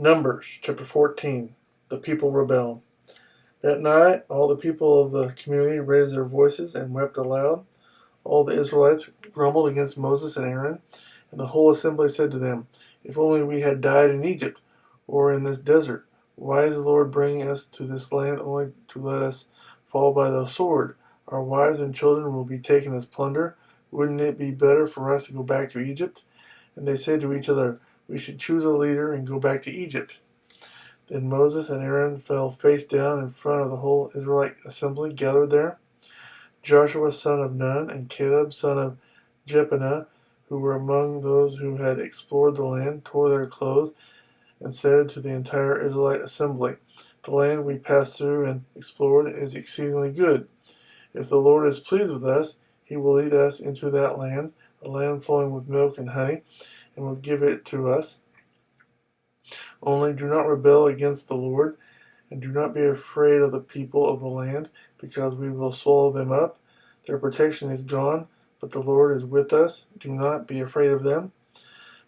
Numbers chapter 14. The people rebel. That night, all the people of the community raised their voices and wept aloud. All the Israelites grumbled against Moses and Aaron, and the whole assembly said to them, "If only we had died in Egypt or in this desert. Why is the Lord bringing us to this land only to let us fall by the sword? Our wives and children will be taken as plunder. Wouldn't it be better for us to go back to Egypt?" And they said to each other, "We should choose a leader and go back to Egypt." Then Moses and Aaron fell face down in front of the whole Israelite assembly gathered there. Joshua son of Nun and Caleb son of Jephunneh, who were among those who had explored the land, tore their clothes and said to the entire Israelite assembly, "The land we passed through and explored is exceedingly good. If the Lord is pleased with us, he will lead us into that land, a land flowing with milk and honey, and will give it to us. Only do not rebel against the Lord, and do not be afraid of the people of the land, because we will swallow them up. Their protection is gone, but the Lord is with us. Do not be afraid of them."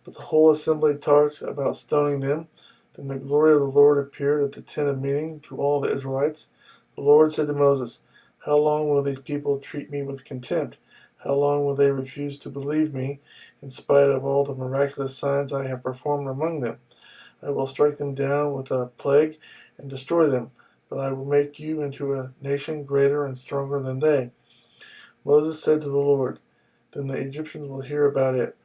But the whole assembly talked about stoning them. Then the glory of the Lord appeared at the tent of meeting to all the Israelites. The Lord said to Moses, "How long will these people treat me with contempt? How long will they refuse to believe me, in spite of all the miraculous signs I have performed among them? I will strike them down with a plague and destroy them, but I will make you into a nation greater and stronger than they." Moses said to the Lord, "Then the Egyptians will hear about it.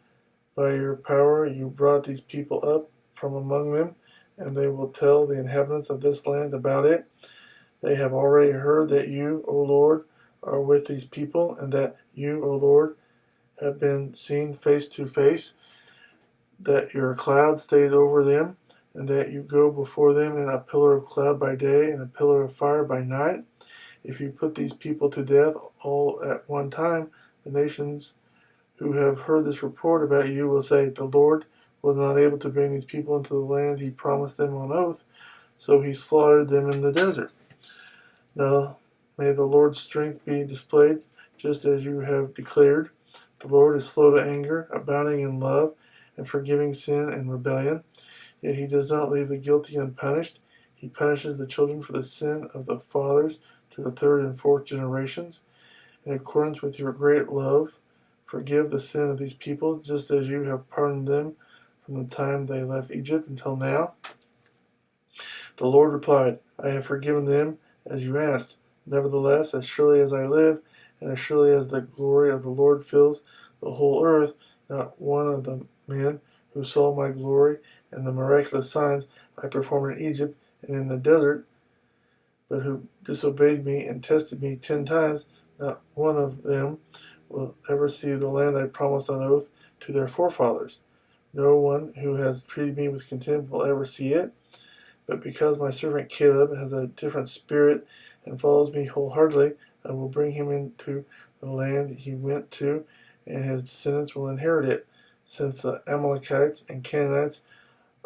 By your power you brought these people up from among them, and they will tell the inhabitants of this land about it. They have already heard that you, O Lord, are with these people, and that you, O Lord, have been seen face to face, that your cloud stays over them, and that you go before them in a pillar of cloud by day and a pillar of fire by night. If you put these people to death all at one time, the nations who have heard this report about you will say, 'The Lord was not able to bring these people into the land he promised them on oath, so he slaughtered them in the desert.' Now may the Lord's strength be displayed, just as you have declared. The Lord is slow to anger, abounding in love, and forgiving sin and rebellion. Yet he does not leave the guilty unpunished. He punishes the children for the sin of the fathers to the third and fourth generations. In accordance with your great love, forgive the sin of these people, just as you have pardoned them from the time they left Egypt until now." The Lord replied, "I have forgiven them as you asked. Nevertheless, as surely as I live, and as surely as the glory of the Lord fills the whole earth, not one of the men who saw my glory and the miraculous signs I performed in Egypt and in the desert, but who disobeyed me and tested me 10 times, not one of them will ever see the land I promised on oath to their forefathers. No one who has treated me with contempt will ever see it. But because my servant Caleb has a different spirit and follows me wholeheartedly, I will bring him into the land he went to, and his descendants will inherit it. Since the Amalekites and Canaanites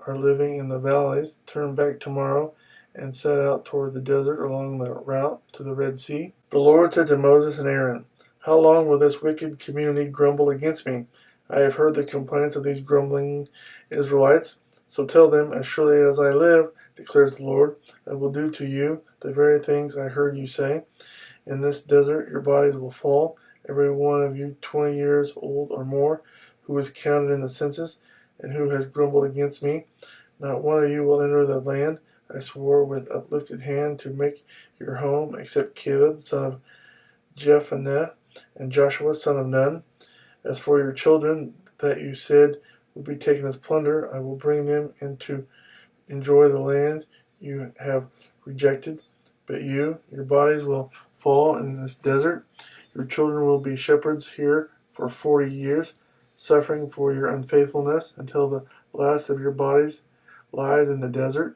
are living in the valleys, turn back tomorrow and set out toward the desert along the route to the Red Sea." The Lord said to Moses and Aaron, "How long will this wicked community grumble against me? I have heard the complaints of these grumbling Israelites. So tell them, as surely as I live, declares the Lord, I will do to you the very things I heard you say. In this desert your bodies will fall, every one of you 20 years old or more, who is counted in the census, and who has grumbled against me. Not one of you will enter the land I swore with uplifted hand to make your home, except Caleb, son of Jephunneh, and Joshua, son of Nun. As for your children that you said will be taken as plunder, I will bring them in to enjoy the land you have rejected. But your bodies will fall in this desert. Your children will be shepherds here for 40 years, suffering for your unfaithfulness until the last of your bodies lies in the desert.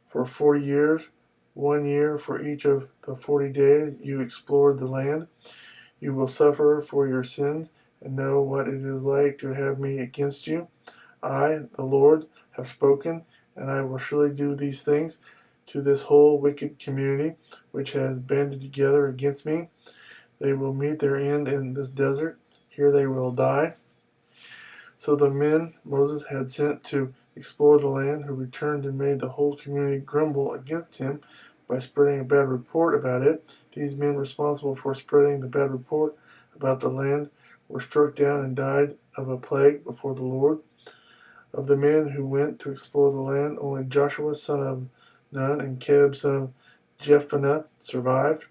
For 40 years, 1 year for each of the 40 days you explored the land, you will suffer for your sins and know what it is like to have me against you. I, the Lord, have spoken, and I will surely do these things to this whole wicked community which has banded together against me. They will meet their end in this desert. Here they will die." So the men Moses had sent to explored the land, who returned and made the whole community grumble against him by spreading a bad report about it. These men responsible for spreading the bad report about the land were struck down and died of a plague before the Lord. Of the men who went to explore the land, only Joshua son of Nun and Caleb son of Jephunneh survived.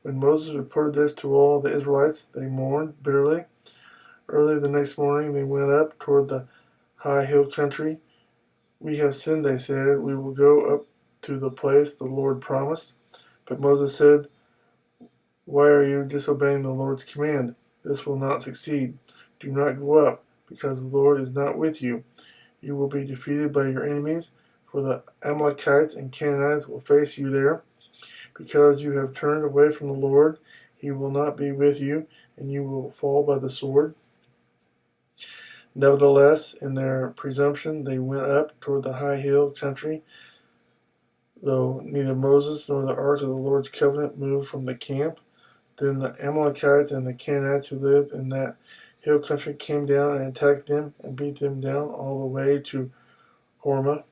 When Moses reported this to all the Israelites, they mourned bitterly. Early the next morning they went up toward the high hill country. We have sinned, they said. We will go up to the place the Lord promised. But Moses said, why are you disobeying the Lord's command? This will not succeed. Do not go up, because the Lord is not with you. You will be defeated by your enemies, for the Amalekites and Canaanites will face you there. Because you have turned away from the Lord, he will not be with you, and you will fall by the sword. Nevertheless, in their presumption, they went up toward the high hill country, though neither Moses nor the ark of the Lord's covenant moved from the camp. Then the Amalekites and the Canaanites who lived in that hill country came down and attacked them and beat them down all the way to Hormah.